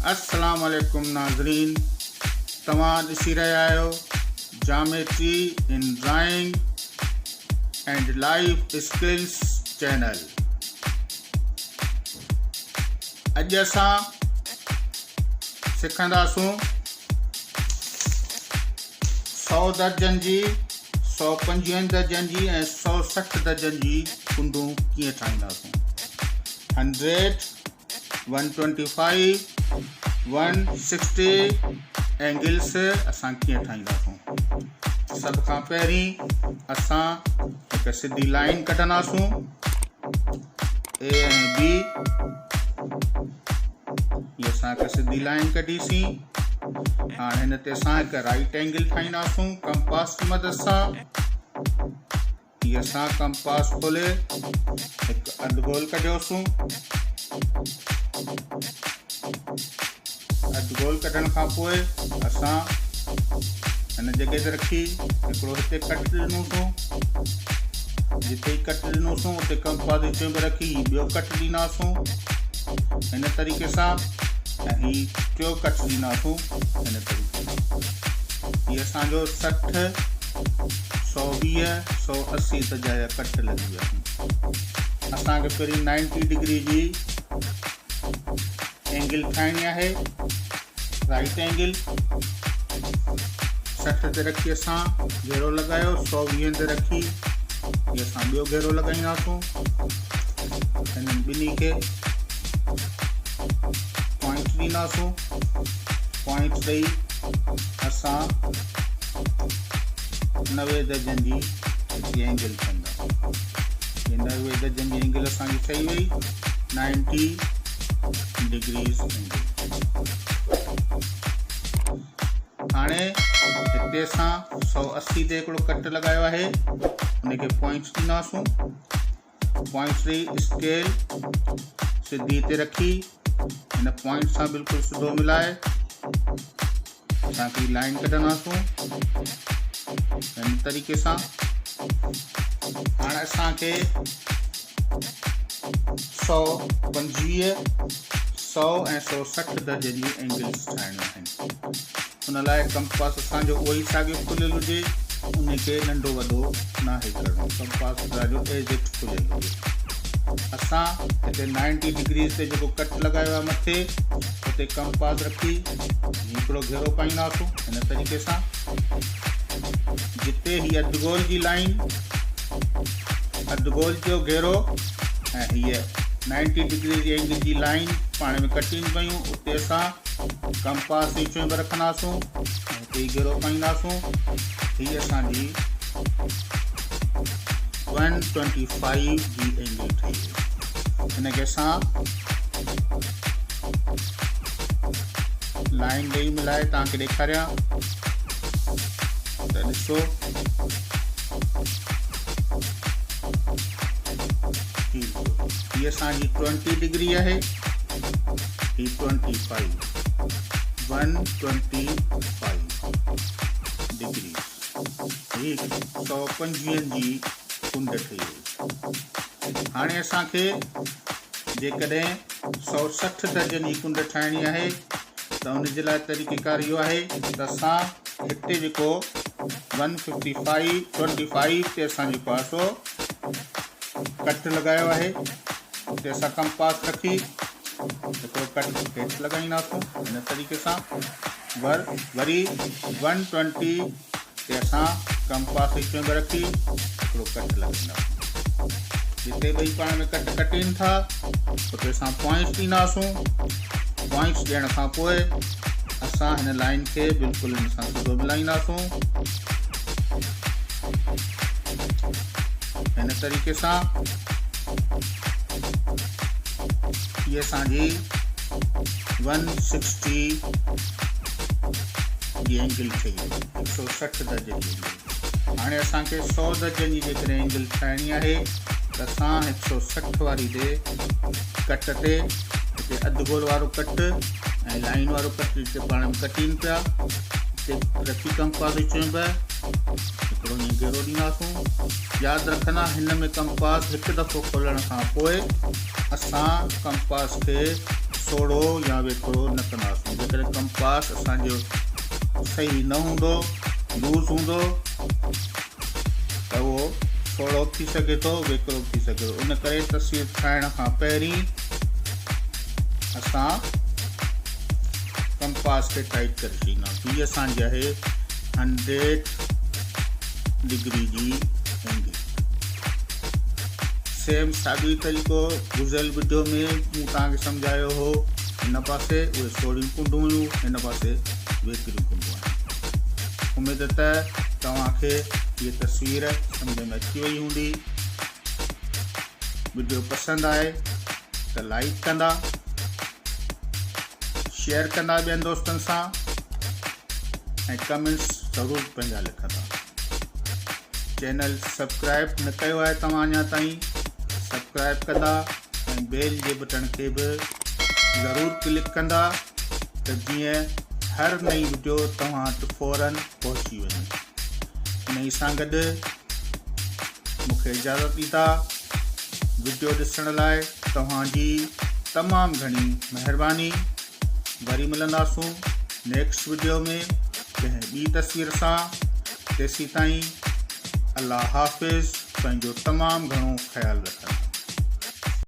अस्सलाम वालेकुम नाज़रीन, तव्हां ॾिसी रहिया आहियो जामेट्री इन drawing and life skills channel. अॼु असां सिखंदासूं 100 दर्जनि जी, 125 दर्जनि जी ऐं 160 दर्जनि जी कुंडूं कीअं ठाहींदासूं। 100, 125, 160 एंगल्स असां कीअं ठाहींदासूं। सभ खां पहिरीं असां हिकु सिधी लाइन कढंदासूं ए ऐं बी। हीअ असां हिकु सिधी लाइन कढीसीं। हाणे हिन ते असां हिकु राइट एंगल ठाहींदासूं कंपास जी मदद सां। हीअ असां कंपास खोले हिकु अधु गोल कढियोसीं। अधु गोल कढण खां पोइ असां हिन जॻह ते रखी हिकिड़ो हिते कट ॾिनोसीं। जिते ई कट ॾिनोसीं उते कंपास जी चुंब रखी ॿियो कट ॾींदासूं हिन तरीक़े सां, ऐं हीउ टियों कट ॾींदासूं हिन तरीक़े सां। हीअ असांजो 60, 120, 180 त जा कट लॻी विया। असांखे पहिरीं 90 डिग्री जी एंगल ठाहिणी आहे, राइट एंगल। 60 ते रखी असां घेरो लॻायो, 120 ते रखी हीअ असां ॿियो घेरो लॻाईंदासूं। हिननि ॿिन्ही खे पॉइंट ॾींदासूं। पॉइंट ॾेई असां 90 दर्जनि जी हिकु एंगल ठाहींदासूं। हीअ 90 दर्जनि जी एंगल असांजी ठही वई 90 डिग्रीज़ एंगल। हाणे हिते असां 180 ते हिकिड़ो कट लॻायो आहे, उनखे पॉइंट्स ॾींदासूं। पॉइंट्स ॾेई स्केल सिधी ते रखी हिन पॉइंट सां बिल्कुलु सिधो मिलाए असांखे लाइन कढंदासूं हिन तरीक़े सां। हाणे असांखे 125, 100 ऐं 160 दर्जे जी एंगल्स ठाहिणियूं आहिनि। हुन लाइ कंपास असांजो उहो ई साॻियो खुलियल हुजे, उनखे नंढो वॾो नाहे करणो। कंपास असांजो एज इट खुलियल हुजे। असां हिते 90 डिग्रीज़ ते जेको कट लॻायो आहे मथे, उते कंपास रखी हिकिड़ो घेरो पाईंदासूं हिन तरीक़े सां। जिते हीअ अधु गोल जी लाइन, अधु गोल जो घेरो ऐं हीअ 90 डिग्री जी एंगल जी लाइन पाण में कटीनि पयूं, उते असां कंपास जी चुंब रखंदासूं ऐं हिते घेरो पाईंदासूं। हीअ असांजी 125 जी एंगल ठही वई। हिनखे असां लाइन ॾेई मिलाए तव्हांखे ॾेखारियां त ॾिसो। हीअ असांजी 20 डिग्री आहे, ही 25, 125 डिग्री। ही 125 जी कुंड ठही वई। हाणे असांखे जेकॾहिं 160 दर्जनि जी कुंड ठाहिणी आहे त उनजे लाइ तरीक़ेकार इहो आहे त असां हिते जेको 125 ते असां जेको आहे सो कट लॻायो आहे, उते असां कंपास रखी हिकिड़ो कट हेठि लॻाईंदासूं हिन तरीक़े सां। वरी 120 ते असां कंपास जी चुंब रखी हिकिड़ो कट लॻाईंदासूं। जिते ॿई पाण में कट कटीनि था उते असां पॉइंट्स ॾींदासूं। पॉइंट्स ॾियण खां पोइ असां हिन लाइन खे बिल्कुलु हिन सां सिधो मिलाईंदासूं हिन तरीक़े सां। हीअ असांजी 160 जी एंगल ठही वई, 160 दर्जे जी एंगल। हाणे असांखे 100 दर्जनि जी जेकॾहिं एंगल ठाहिणी आहे त असां 160 वारी ते कट ते हिते अधु गोल वारो कट ऐं लाइन वारो कट जिते पाण में कटीनि पिया, हिते रखी कंपास जी चुंब हिकिड़ो ईअं घेरो ॾींदासूं। यादि रखंदा हिन में कंपास हिकु दफ़ो खोलण खां पोइ असां कंपास खे सोड़ो या वेकिरो न कंदासीं। जेकॾहिं कंपास असांजो सही न हूंदो, लूज़ हूंदो त उहो सोड़ो थी सघे थो, वेकिरो थी सघे थो। इन करे तस्वीर ठाहिण खां पहिरीं असां कंपास खे टाइट करे छॾींदासीं। हीअ असांजी आहे 100 डिग्री जी एंगल। सेम साॻियो ई तरीक़ो गुज़िरियल वीडियो में मूं तव्हांखे सम्झायो हो। हिन पासे उहे सोड़ियूं कुंडूं हुयूं, हिन पासे वेकिरियूं कुंडूं आहिनि। उमेद त तव्हांखे हीअ तस्वीर सम्झ में अची वई हूंदी। वीडियो पसंदि आए त लाइक कंदा, शेयर कंदा ॿियनि दोस्तनि सां, ऐं कमेंट्स ज़रूरु पंहिंजा लिखंदा। चैनल सब्सक्राइब न कयो आहे तव्हां अञा ताईं, सब्सक्राइब कंदा ऐं बेल जे बटन खे बि ज़रूरु क्लिक कंदा त जीअं हर नई वीडियो तव्हां वटि फ़ौरन पहुची वञे। इन सां गॾु मूंखे इजाज़त ॾींदा। वीडियो ॾिसण लाइ तव्हांजी तमामु घणी महिरबानी। वरी मिलंदासूं नेक्स्ट वीडियो में कंहिं ॿी तस्वीर सां। तेसीं ताईं अल्लाह हाफ़िज़। पंहिंजो तमामु घणो ख़्यालु रखंदा।